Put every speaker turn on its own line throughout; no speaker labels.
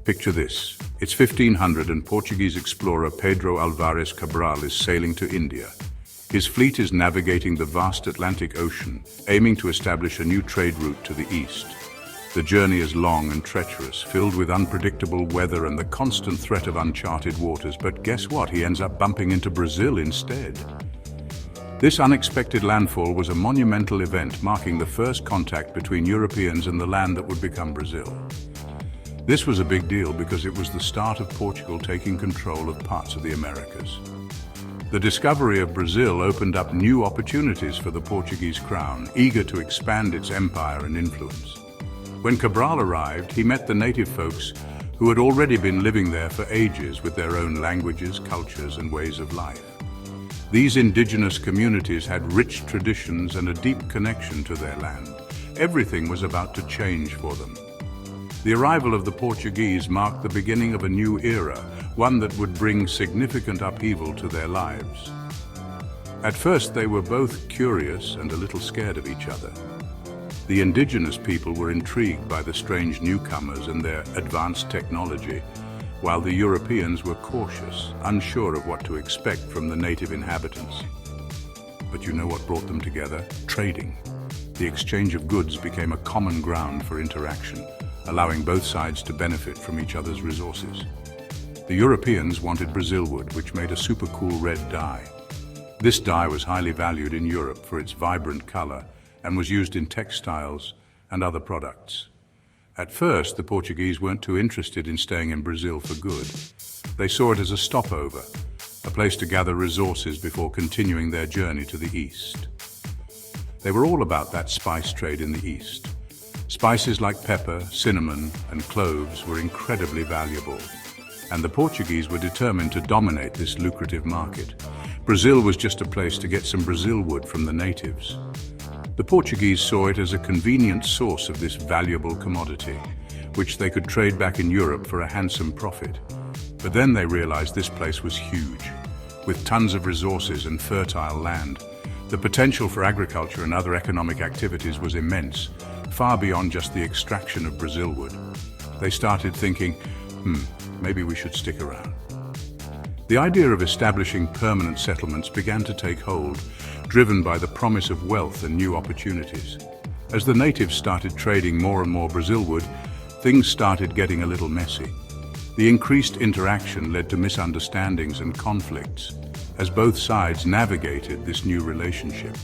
Picture this. It's 1500 and Portuguese explorer Pedro Alvares Cabral is sailing to India. His fleet is navigating the vast Atlantic Ocean, aiming to establish a new trade route to the east. The journey is long and treacherous, filled with unpredictable weather and the constant threat of uncharted waters, but guess what? He ends up bumping into Brazil instead. This unexpected landfall was a monumental event marking the first contact between Europeans and the land that would become Brazil. This was a big deal because it was the start of Portugal taking control of parts of the Americas. The discovery of Brazil opened up new opportunities for the Portuguese crown, eager to expand its empire and influence. When Cabral arrived, he met the native folks who had already been living there for ages with their own languages, cultures, and ways of life. These indigenous communities had rich traditions and a deep connection to their land. Everything was about to change for them. The arrival of the Portuguese marked the beginning of a new era, one that would bring significant upheaval to their lives. At first, they were both curious and a little scared of each other. The indigenous people were intrigued by the strange newcomers and their advanced technology, while the Europeans were cautious, unsure of what to expect from the native inhabitants. But you know what brought them together? Trading. The exchange of goods became a common ground for interaction, allowing both sides to benefit from each other's resources. The Europeans wanted Brazil wood, which made a super cool red dye. This dye was highly valued in Europe for its vibrant color and was used in textiles and other products. At first, the Portuguese weren't too interested in staying in Brazil for good. They saw it as a stopover, a place to gather resources before continuing their journey to the east. They were all about that spice trade in the east. Spices like pepper, cinnamon, and cloves were incredibly valuable, and the Portuguese were determined to dominate this lucrative market. Brazil was just a place to get some Brazil wood from the natives. The Portuguese saw it as a convenient source of this valuable commodity, which they could trade back in Europe for a handsome profit. But then they realized this place was huge, with tons of resources and fertile land. The potential for agriculture and other economic activities was immense, far beyond just the extraction of Brazil wood. They started thinking, maybe we should stick around. The idea of establishing permanent settlements began to take hold, driven by the promise of wealth and new opportunities. As the natives started trading more and more Brazil wood, things started getting a little messy. The increased interaction led to misunderstandings and conflicts as both sides navigated this new relationship.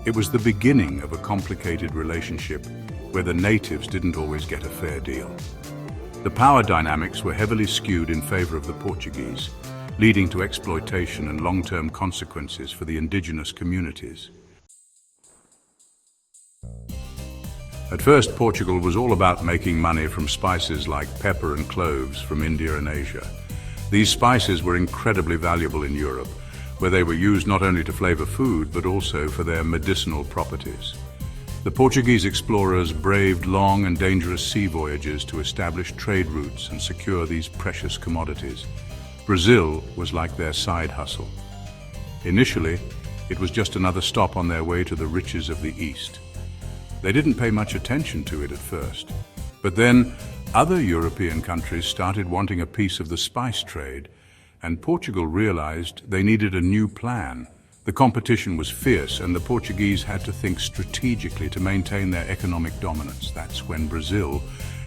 It was the beginning of a complicated relationship where the natives didn't always get a fair deal. The power dynamics were heavily skewed in favor of the Portuguese, leading to exploitation and long-term consequences for the indigenous communities. At first, Portugal was all about making money from spices like pepper and cloves from India and Asia. These spices were incredibly valuable in Europe, where they were used not only to flavor food, but also for their medicinal properties. The Portuguese explorers braved long and dangerous sea voyages to establish trade routes and secure these precious commodities. Brazil was like their side hustle. Initially, it was just another stop on their way to the riches of the East. They didn't pay much attention to it at first, but then other European countries started wanting a piece of the spice trade, and Portugal realized they needed a new plan. The competition was fierce, and the Portuguese had to think strategically to maintain their economic dominance. That's when Brazil,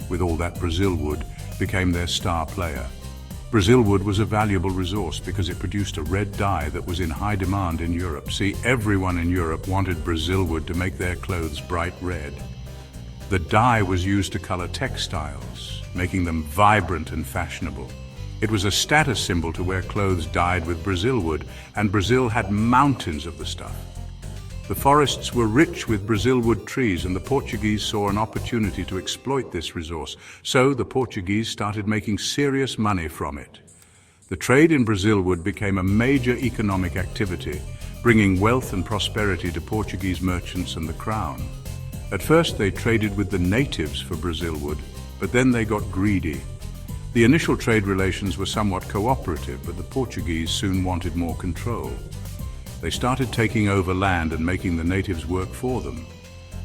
with all that Brazil wood, became their star player. Brazil wood was a valuable resource because it produced a red dye that was in high demand in Europe. See, everyone in Europe wanted Brazil wood to make their clothes bright red. The dye was used to color textiles, making them vibrant and fashionable. It was a status symbol to wear clothes dyed with Brazil wood, and Brazil had mountains of the stuff. The forests were rich with Brazil wood trees, and the Portuguese saw an opportunity to exploit this resource. So the Portuguese started making serious money from it. The trade in Brazil wood became a major economic activity, bringing wealth and prosperity to Portuguese merchants and the crown. At first, they traded with the natives for Brazil wood, but then they got greedy. The initial trade relations were somewhat cooperative, but the Portuguese soon wanted more control. They started taking over land and making the natives work for them.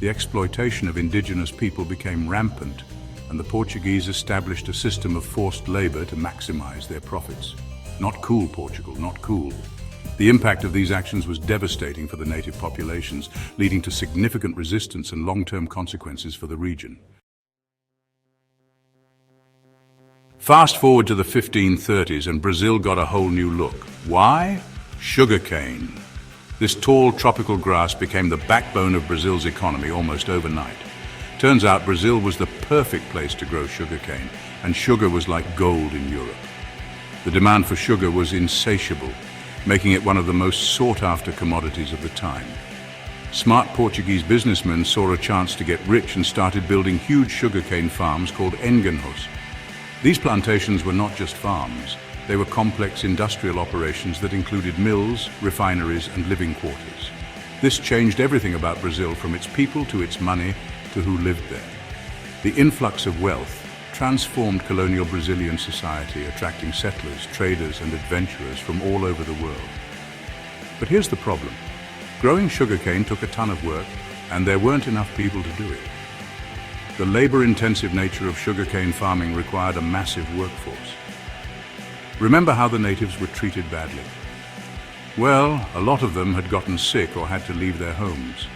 The exploitation of indigenous people became rampant, and the Portuguese established a system of forced labor to maximize their profits. Not cool, Portugal, not cool. The impact of these actions was devastating for the native populations, leading to significant resistance and long-term consequences for the region. Fast forward to the 1530s and Brazil got a whole new look. Why? Sugarcane. This tall tropical grass became the backbone of Brazil's economy almost overnight. Turns out Brazil was the perfect place to grow sugarcane, and sugar was like gold in Europe. The demand for sugar was insatiable, making it one of the most sought-after commodities of the time. Smart Portuguese businessmen saw a chance to get rich and started building huge sugarcane farms called engenhos. These plantations were not just farms, they were complex industrial operations that included mills, refineries, and living quarters. This changed everything about Brazil, from its people to its money to who lived there. The influx of wealth transformed colonial Brazilian society, attracting settlers, traders, and adventurers from all over the world. But here's the problem. Growing sugarcane took a ton of work, and there weren't enough people to do it. The labor-intensive nature of sugarcane farming required a massive workforce. Remember how the natives were treated badly? Well, a lot of them had gotten sick or had to leave their homes.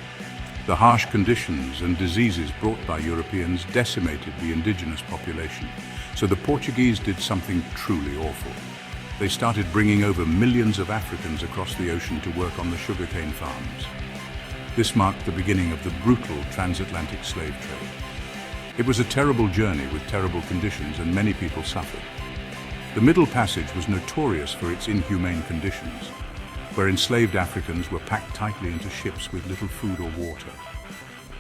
The harsh conditions and diseases brought by Europeans decimated the indigenous population, so the Portuguese did something truly awful. They started bringing over millions of Africans across the ocean to work on the sugarcane farms. This marked the beginning of the brutal transatlantic slave trade. It was a terrible journey with terrible conditions, and many people suffered. The Middle Passage was notorious for its inhumane conditions, where enslaved Africans were packed tightly into ships with little food or water.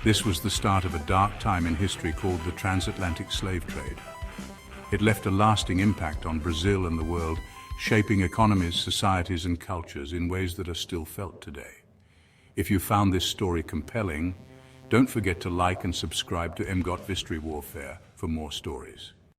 This was the start of a dark time in history called the transatlantic slave trade. It left a lasting impact on Brazil and the world, shaping economies, societies, and cultures in ways that are still felt today. If you found this story compelling, don't forget to like and subscribe to Emgotvhistory Warfare for more stories.